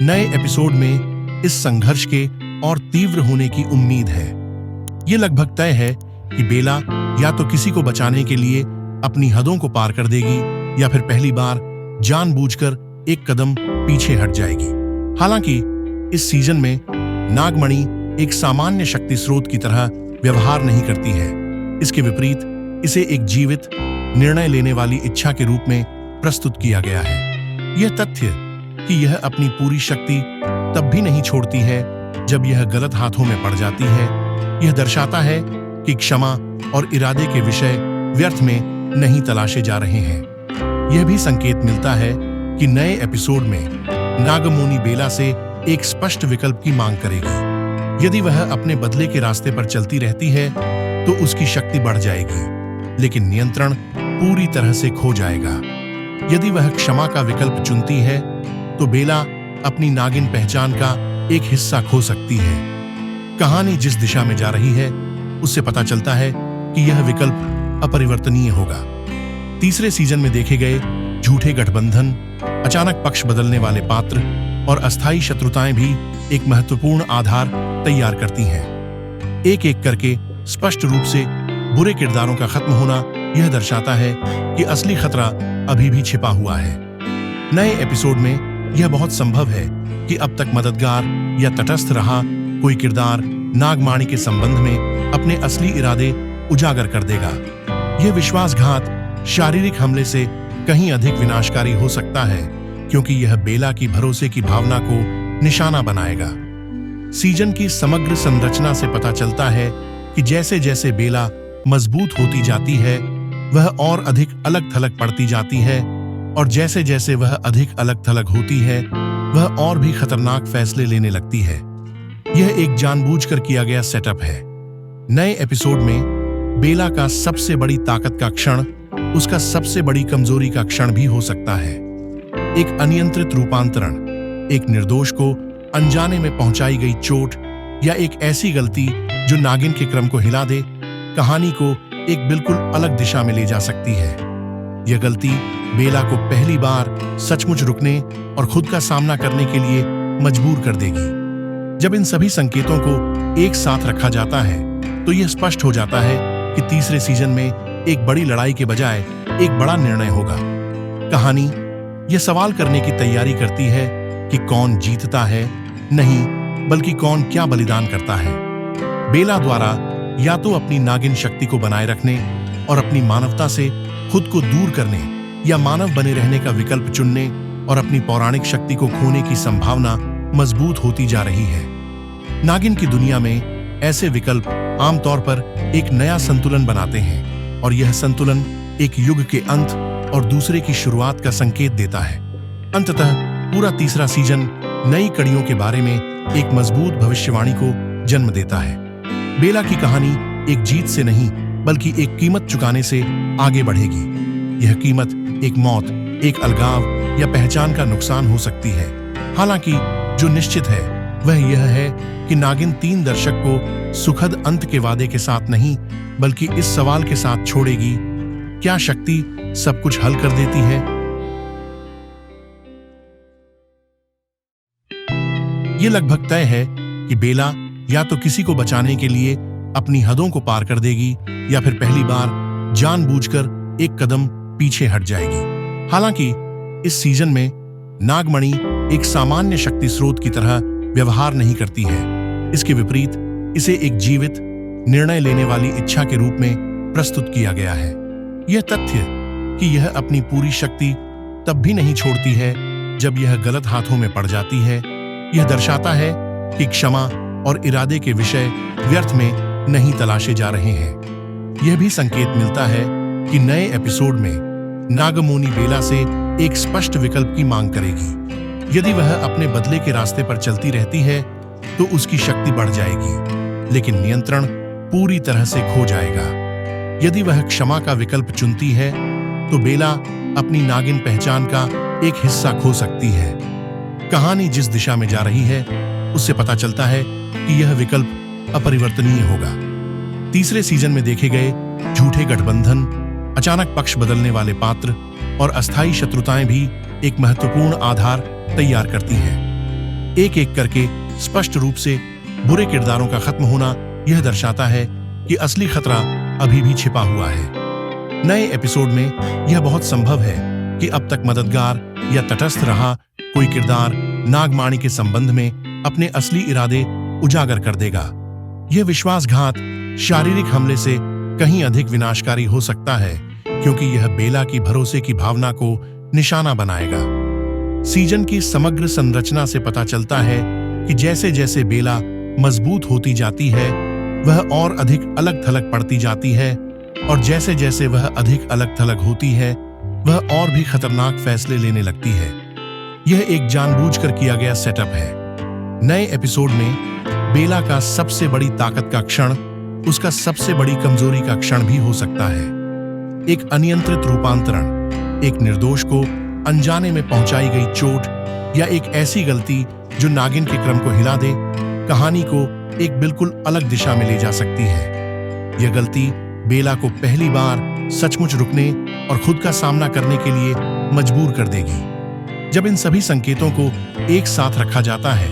नए एपिसोड में इस संघर्ष के और तीव्र होने की उम्मीद है। ये लगभग तय है कि बेला या तो किसी को बचाने के लिए अपनी हदों को पार कर देगी या फिर पहली बार जानबूझकर एक कदम पीछे हट जाएगी। हालांकि इस सीजन में नागमणि एक सामान्य शक्ति स्रोत की तरह व्यवहार नहीं करती है। इसके विपरीत इसे एक जीवित, निर्णय लेने वाली इच्छा के रूप में प्रस्तुत किया गया है। यह तथ्य कि यह अपनी पूरी शक्ति तब भी नहीं छोड़ती है जब यह गलत हाथों में पड़ जाती है, यह दर्शाता है कि क्षमा और इरादे के विषय व्यर्थ में नहीं तलाशे जा रहे हैं। यह भी संकेत मिलता है कि नए एपिसोड में नागमणि बेला से एक स्पष्ट विकल्प की मांग करेगी। यदि वह अपने बदले के रास्ते पर चलती रहती है तो उसकी शक्ति बढ़ जाएगी, लेकिन नियंत्रण पूरी तरह से खो जाएगा। यदि वह क्षमा का विकल्प चुनती है तो बेला अपनी नागिन पहचान का एक हिस्सा खो सकती है। कहानी जिस दिशा में जा रही है उससे पता चलता है कि यह विकल्प अपरिवर्तनीय होगा। तीसरे सीजन में देखे गए झूठे गठबंधन, अचानक पक्ष बदलने वाले पात्र और अस्थायी शत्रुताएं भी एक महत्वपूर्ण आधार तैयार करती हैं। एक एक करके स्पष्ट रूप से बुरे किरदारों का खत्म होना यह दर्शाता है कि असली खतरा अभी भी छिपा हुआ है। नए एपिसोड में यह बहुत संभव है कि अब तक मददगार या तटस्थ रहा कोई किरदार नागमणि के संबंध में अपने असली इरादे उजागर कर देगा। यह विश्वासघात शारीरिक हमले से कहीं अधिक विनाशकारी हो सकता है, क्योंकि यह बेला की भरोसे की भावना को निशाना बनाएगा। सीजन की समग्र संरचना से पता चलता है कि जैसे जैसे बेला मजबूत होती जाती है वह और अधिक अलग थलग पड़ती जाती है, और जैसे जैसे वह अधिक अलग थलग होती है वह और भी खतरनाक फैसले लेने लगती है। यह एक जानबूझकर किया गया सेटअप है। नए एपिसोड में बेला का सबसे बड़ी ताकत का क्षण उसका सबसे बड़ी कमजोरी का क्षण भी हो सकता है। एक अनियंत्रित रूपांतरण, एक निर्दोष को अनजाने में पहुंचाई गई चोट या एक ऐसी गलती जो नागिन के क्रम को हिला दे, कहानी को एक बिल्कुल अलग दिशा में ले जा सकती है। यह गलती बेला को पहली बार सचमुच रुकने और खुद का सामना करने के लिए मजबूर कर देगी। जब इन सभी संकेतों को एक साथ रखा जाता है तो यह स्पष्ट हो जाता है कि तीसरे सीजन में एक बड़ी लड़ाई के बजाय एक बड़ा निर्णय होगा। कहानी यह सवाल करने की तैयारी करती है कि कौन जीतता है, नहीं बल्कि कौन क्या बलिदान करता है। बेला द्वारा या तो अपनी नागिन शक्ति को बनाए रखने और अपनी मानवता से खुद को दूर करने या मानव बने रहने का विकल्प चुनने और अपनी पौराणिक शक्ति को खोने की संभावना मजबूत होती जा रही है। नागिन की दुनिया में ऐसे विकल्प आमतौर पर एक नया संतुलन बनाते हैं, और यह संतुलन एक युग के अंत और दूसरे की शुरुआत का संकेत देता है। अंततः पूरा तीसरा सीजन नई कड़ियों के बारे में एक मजबूत भविष्यवाणी को जन्म देता है। बेला की कहानी एक जीत से नहीं बल्कि एक कीमत चुकाने से आगे बढ़ेगी। यह कीमत एक मौत, एक अलगाव या पहचान का नुकसान हो सकती है। हालांकि जो निश्चित है वह यह है कि नागिन 3 दर्शक को सुखद अंत के वादे के साथ नहीं बल्कि इस सवाल के साथ छोड़ेगी, क्या शक्ति सब कुछ हल कर देती है? यह लगभग तय है कि बेला या तो किसी को बचाने के लिए अपनी हदों को पार कर देगी या फिर पहली बार जानबूझकर एक कदम पीछे हट जाएगी। हालांकि इस सीजन में नागमणि एक सामान्य शक्ति स्रोत की तरह व्यवहार नहीं करती है। इसके विपरीत इसे एक जीवित, निर्णय लेने वाली इच्छा के रूप में प्रस्तुत किया गया है। यह तथ्य कि यह अपनी पूरी शक्ति तब भी नहीं छोड़ती है जब यह गलत हाथों में पड़ जाती है, यह दर्शाता है कि क्षमा और इरादे के विषय व्यर्थ में नहीं तलाशे जा रहे हैं। यह भी संकेत मिलता है कि नए एपिसोड में नागमणि बेला से एक स्पष्ट विकल्प की मांग करेगी। यदि वह अपने बदले के रास्ते पर चलती रहती है तो उसकी शक्ति बढ़ जाएगी, लेकिन नियंत्रण पूरी तरह से खो जाएगा। यदि वह क्षमा का विकल्प चुनती है तो बेला अपनी नागिन पहचान का एक हिस्सा खो सकती है। कहानी जिस दिशा में जा रही है उससे पता चलता है कि यह विकल्प अपरिवर्तनीय होगा। तीसरे सीजन में देखे गए झूठे गठबंधन, अचानक पक्ष बदलने वाले पात्र और अस्थायी शत्रुताएं भी एक महत्वपूर्ण आधार तैयार करती हैं। एक एक करके स्पष्ट रूप से बुरे किरदारों का खत्म होना यह दर्शाता है कि असली खतरा अभी भी छिपा हुआ है। नए एपिसोड में यह बहुत संभव है कि अब तक मददगार या तटस्थ रहा कोई किरदार नागमणि के संबंध में अपने असली इरादे उजागर कर देगा। यह विश्वासघात शारीरिक हमले से कहीं अधिक विनाशकारी हो सकता है, क्योंकि यह बेला की भरोसे की भावना को निशाना बनाएगा। सीजन की समग्र संरचना से पता चलता है कि जैसे जैसे बेला मजबूत होती जाती है, वह और अधिक अलग थलग पड़ती जाती है, और जैसे जैसे वह अधिक अलग थलग होती है, वह और भी खतरनाक फैसले लेने लगती है। यह एक जानबूझकर किया गया सेटअप है। नए एपिसोड में बेला का सबसे बड़ी ताकत का क्षण उसका सबसे बड़ी कमजोरी का क्षण भी हो सकता है। एक अनियंत्रित रूपांतरण, एक निर्दोष को अनजाने में पहुंचाई गई चोट, या एक ऐसी गलती जो नागिन के क्रम को हिला दे, कहानी को एक बिल्कुल अलग दिशा में ले जा सकती है। यह गलती बेला को पहली बार सचमुच रुकने और खुद का सामना करने के लिए मजबूर कर देगी। जब इन सभी संकेतों को एक साथ रखा जाता है,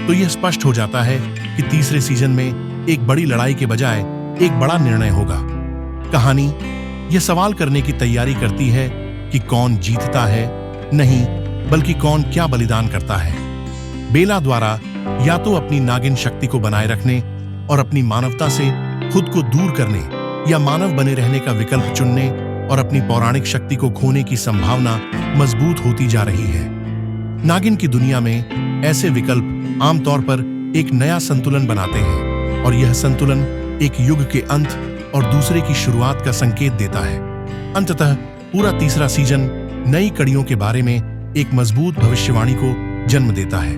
तो यह स्पष्ट हो जाता है कि तीसरे सीजन में एक बड़ी लड़ाई के बजाय एक बड़ा निर्णय होगा। कहानी यह सवाल करने की तैयारी करती है कि कौन जीतता है, नहीं बल्कि कौन क्या बलिदान करता है। बेला द्वारा या तो अपनी नागिन शक्ति को बनाए रखने और अपनी मानवता से खुद को दूर करने, या मानव बने रहने का विकल्प चुनने और अपनी पौराणिक शक्ति को खोने की संभावना मजबूत होती जा रही है। नागिन की दुनिया में ऐसे विकल्प आमतौर पर एक नया संतुलन बनाते हैं, और यह संतुलन एक युग के अंत और दूसरे की शुरुआत का संकेत देता है। अंततः पूरा तीसरा सीजन नई कड़ियों के बारे में एक मजबूत भविष्यवाणी को जन्म देता है।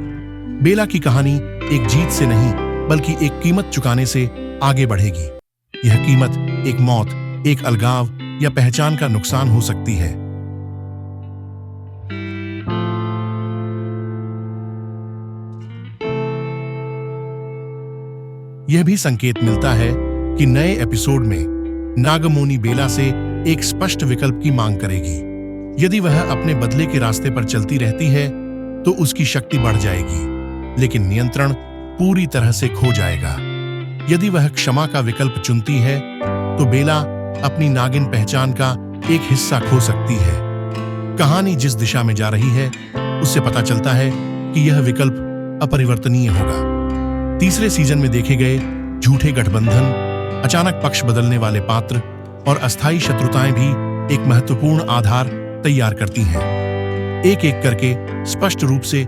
बेला की कहानी एक जीत से नहीं बल्कि एक कीमत चुकाने से आगे बढ़ेगी। यह कीमत एक मौत, एक अलगाव या पहचान का नुकसान हो सकती है। यह भी संकेत मिलता है कि नए एपिसोड में नागमोनी बेला से एक स्पष्ट विकल्प की मांग करेगी। यदि वह अपने बदले के रास्ते पर चलती रहती है तो उसकी शक्ति बढ़ जाएगी, लेकिन नियंत्रण पूरी तरह से खो जाएगा। यदि वह क्षमा का विकल्प चुनती है तो बेला अपनी नागिन पहचान का एक हिस्सा खो सकती है। कहानी जिस दिशा में जा रही है उससे पता चलता है कि यह विकल्प अपरिवर्तनीय होगा। तीसरे सीजन में देखे गए झूठे गठबंधन, अचानक पक्ष बदलने वाले पात्र और अस्थायी शत्रुताएं भी एक महत्वपूर्ण आधार तैयार करती हैं। एक एक करके स्पष्ट रूप से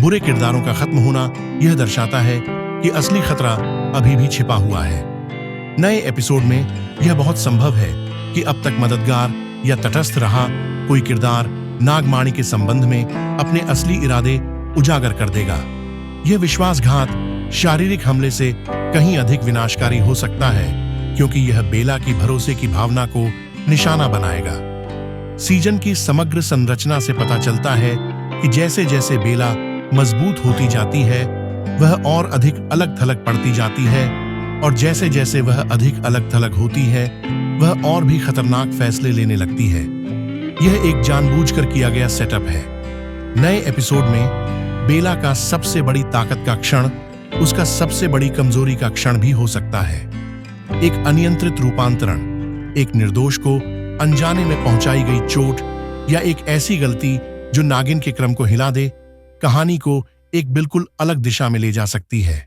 बुरे किरदारों का खत्म होना यह दर्शाता है कि असली खतरा अभी भी छिपा हुआ है। नए एपिसोड में यह बहुत संभव है कि अब तक मददगार या तटस्थ रहा कोई किरदार नागमणि के संबंध में अपने असली इरादे उजागर कर देगा। यह विश्वासघात शारीरिक हमले से कहीं अधिक विनाशकारी हो सकता है, क्योंकि यह बेला की भरोसे की भावना को निशाना बनाएगा। सीजन की समग्र संरचना से पता चलता है कि जैसे जैसे बेला मजबूत होती जाती है, वह और अधिक अलग थलग पड़ती जाती है, और जैसे जैसे वह अधिक अलग थलग होती है, वह और भी खतरनाक फैसले लेने लगती है। यह एक जानबूझकर किया गया सेटअप है। नए एपिसोड में बेला का सबसे बड़ी ताकत का क्षण उसका सबसे बड़ी कमजोरी का क्षण भी हो सकता है। एक अनियंत्रित रूपांतरण, एक निर्दोष को अनजाने में पहुंचाई गई चोट, या एक ऐसी गलती जो नागिन के क्रम को हिला दे, कहानी को एक बिल्कुल अलग दिशा में ले जा सकती है।